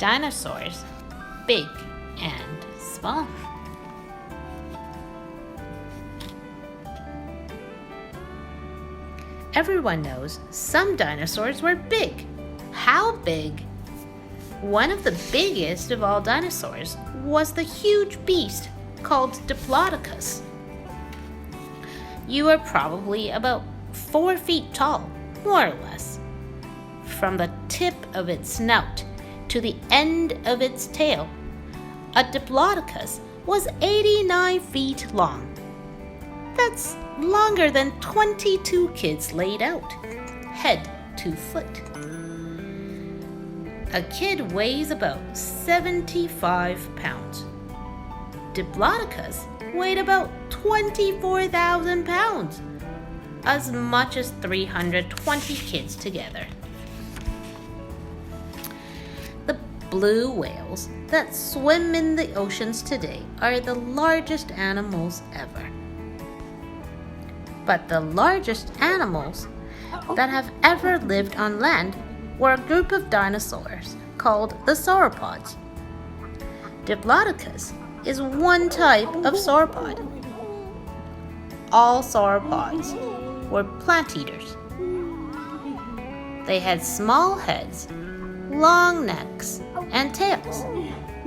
Dinosaurs Big and Small. Everyone knows some dinosaurs were big. How big? One of the biggest of all dinosaurs was the huge beast called Diplodocus. You are probably about 4 feet tall, more or less. From the tip of its snout to the end of its tail, a Diplodocus was 89 feet long. That's longer than 22 kids laid out, head to foot. A kid weighs about 75 pounds. Diplodocus weighed about 24,000 pounds, as much as 320 kids together. The blue whales that swim in the oceans today are the largest animals ever. But the largest animals that have ever lived on land were a group of dinosaurs called the sauropods. Diplodocus is one type of sauropod. All sauropods were plant eaters. They had small heads, long necks and tails,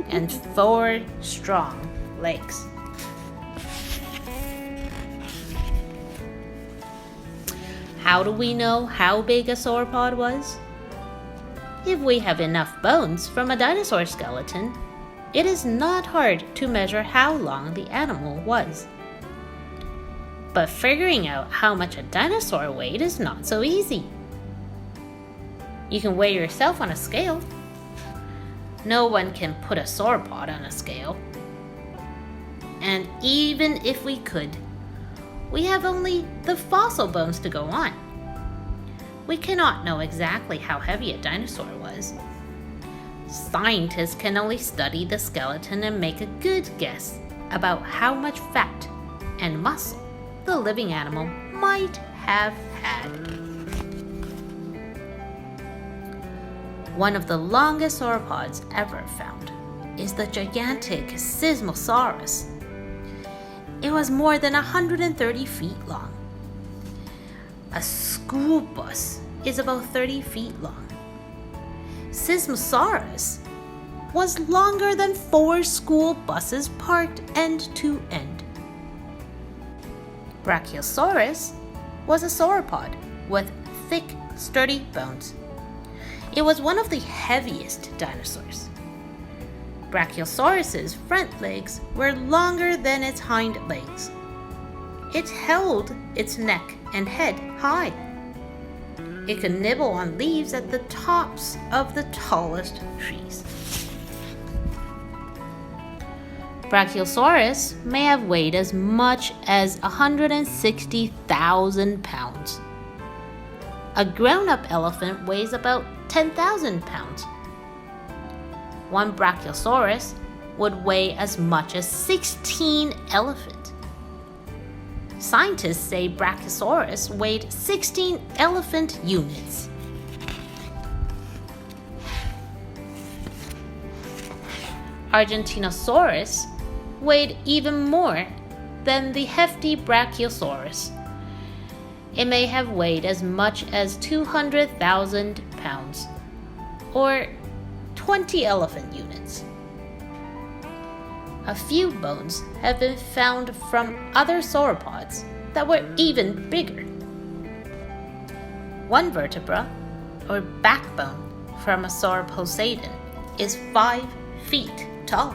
and 4 strong legs. How do we know how big a sauropod was? If we have enough bones from a dinosaur skeleton, it is not hard to measure how long the animal was. But figuring out how much a dinosaur weighed is not so easy. You can weigh yourself on a scale. No one can put a sauropod on a scale. And even if we could, we have only the fossil bones to go on. We cannot know exactly how heavy a dinosaur was. Scientists can only study the skeleton and make a good guess about how much fat and muscle the living animal might have had. One of the longest sauropods ever found is the gigantic Sismosaurus. It was more than 130 feet long. A school bus is about 30 feet long. Sismosaurus was longer than 4 school buses parked end to end. Brachiosaurus was a sauropod with thick, sturdy bones. It was one of the heaviest dinosaurs. Brachiosaurus's front legs were longer than its hind legs. It held its neck and head high. It could nibble on leaves at the tops of the tallest trees. Brachiosaurus may have weighed as much as 160,000 pounds. A grown-up elephant weighs about 10,000 pounds. One Brachiosaurus would weigh as much as 16 elephants. Scientists say Brachiosaurus weighed 16 elephant units. Argentinosaurus weighed even more than the hefty Brachiosaurus. It may have weighed as much as 200,000 pounds, or 20 elephant units. A few bones have been found from other sauropods that were even bigger. One vertebra, or backbone, from a sauroposeidon is 5 feet tall.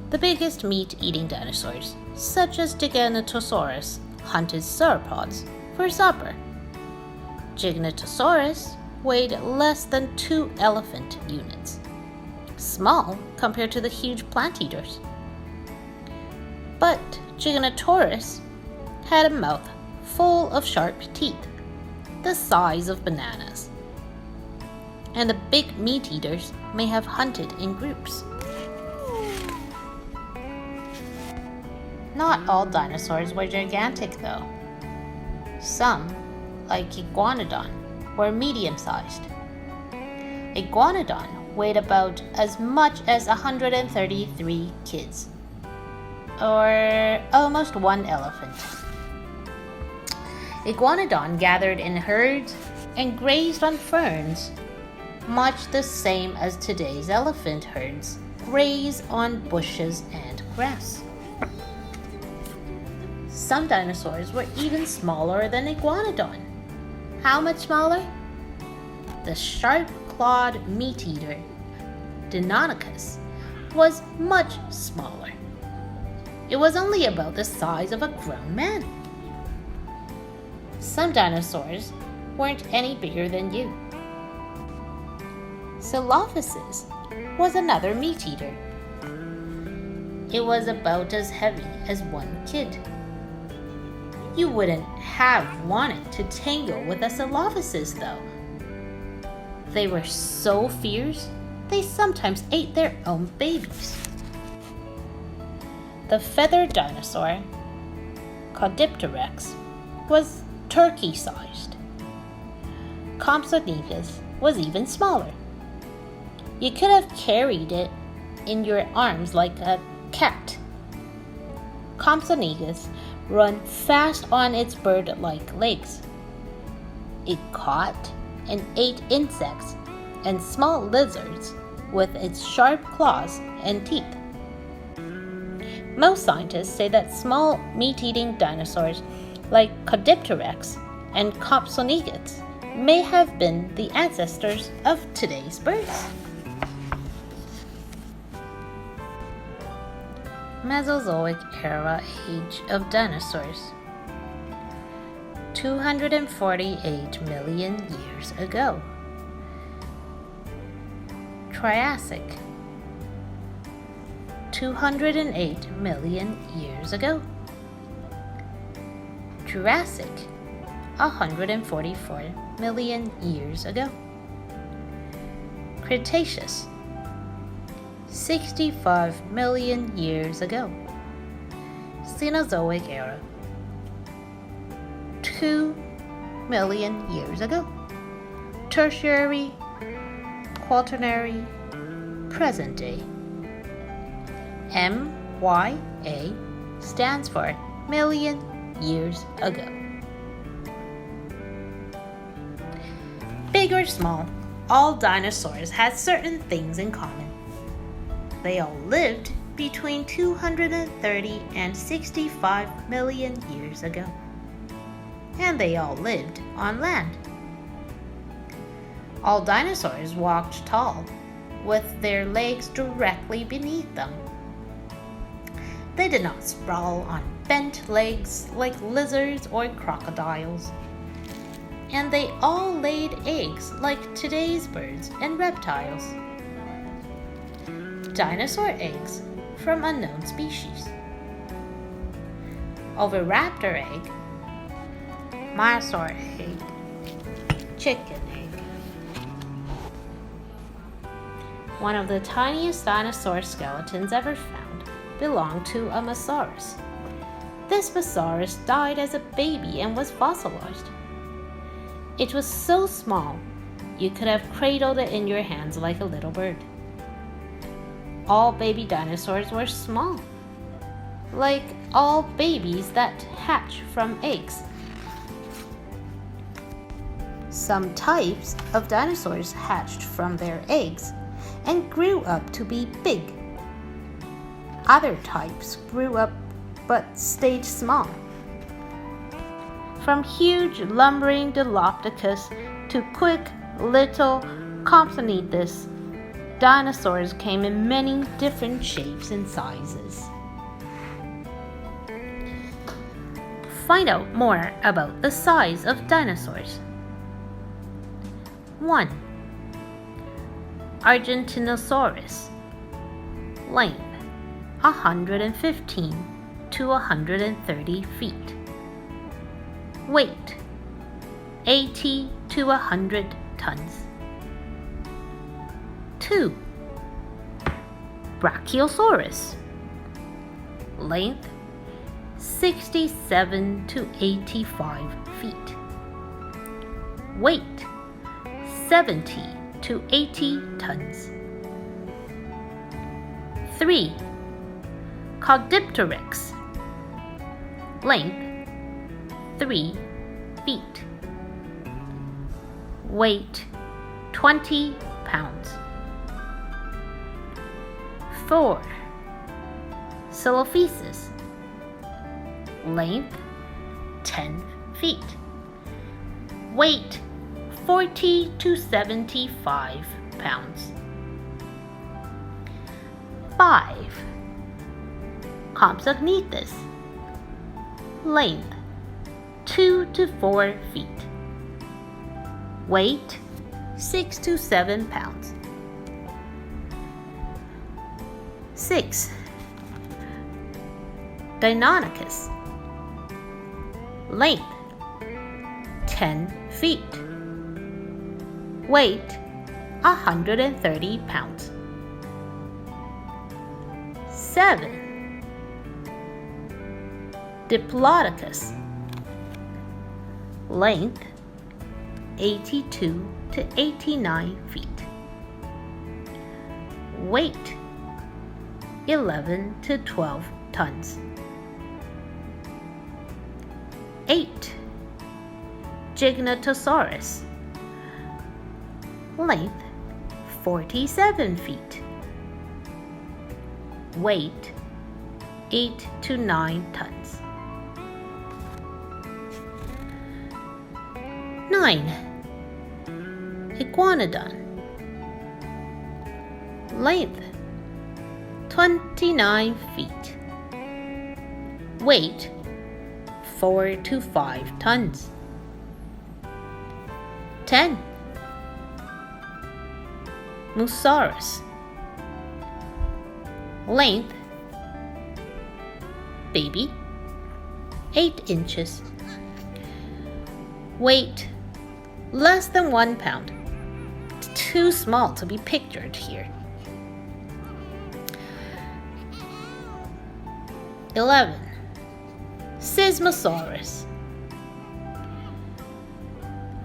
The biggest meat-eating dinosaurs, such as Giganotosaurus, hunted sauropods for supper. Giganotosaurus weighed less than 2 elephant units, small compared to the huge plant eaters. But Giganotosaurus had a mouth full of sharp teeth, the size of bananas. And the big meat eaters may have hunted in groups. Not all dinosaurs were gigantic, though. Some, like Iguanodon, were medium-sized. Iguanodon weighed about as much as 133 kids, or almost one elephant. Iguanodon gathered in herds and grazed on ferns, much the same as today's elephant herds graze on bushes and grass. Some dinosaurs were even smaller than Iguanodon. How much smaller? The sharp-clawed meat-eater, Deinonychus, was much smaller. It was only about the size of a grown man. Some dinosaurs weren't any bigger than you. Dilophosaurus was another meat-eater. It was about as heavy as one kid. You wouldn't have wanted to tangle with a Dilophosaurus, though. They were so fierce, they sometimes ate their own babies. The feathered dinosaur, Caudipteryx, was turkey-sized. Compsognathus was even smaller. You could have carried it in your arms like a cat. Compsognathus ran fast on its bird-like legs. It caught and ate insects and small lizards with its sharp claws and teeth. Most scientists say that small meat-eating dinosaurs like Caudipteryx and Compsognathus may have been the ancestors of today's birds. Mesozoic era age of dinosaurs. 248 million years ago. Triassic. 208 million years ago. Jurassic. 144 million years ago. Cretaceous. 65 million years ago. Cenozoic era. 2 million years ago. Tertiary, Quaternary, present day. MYA stands for million years ago. Big or small, all dinosaurs had certain things in common. They all lived between 230 and 65 million years ago. And they all lived on land. All dinosaurs walked tall, with their legs directly beneath them. They did not sprawl on bent legs like lizards or crocodiles. And they all laid eggs like today's birds and reptiles. Dinosaur eggs from unknown species. Oviraptor egg, Minosaur egg, chicken egg. One of the tiniest dinosaur skeletons ever found belonged to a Mosasaurus. This Mosasaurus died as a baby and was fossilized. It was so small, you could have cradled it in your hands like a little bird. All baby dinosaurs were small, like all babies that hatch from eggs. Some types of dinosaurs hatched from their eggs and grew up to be big. Other types grew up but stayed small. From huge lumbering Dilopithecus to quick little Compsognathus, dinosaurs came in many different shapes and sizes. Find out more about the size of dinosaurs. 1. Argentinosaurus. Length 115 to 130 feet. Weight 80 to 100 tons. 2. Brachiosaurus. Length 67 to 85 feet. Weight 70 to 80 tons. 3. Caudipteryx. Length 3 feet. Weight 20 pounds. 4. Silophysis. Length 10 feet. Weight 40 to 75 pounds. 5. Compsognathus. Length 2 to 4 feet. Weight 6 to 7 pounds. 6. Deinonychus. Length 10 feet. Weight 130 pounds. 7. Diplodocus. Length 82 to 89 feet. Weight 11 to 12 tons. 8. Giganotosaurus. Length 47 feet. Weight 8 to 9 tons. 9. Iguanodon. Length 29 feet. Weight 4 to 5 tons. 10. Mosasaurus. Length baby 8 inches. Weight less than 1 pound. It's too small to be pictured here. 11. Sismosaurus.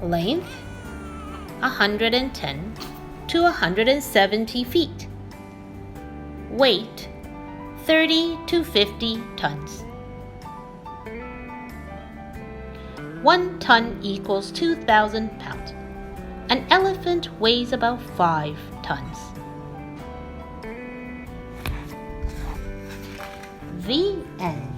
Length 110 to 170 feet. Weight 30 to 50 tons. 1 ton equals 2,000 pounds. An elephant weighs about 5 tons. The end.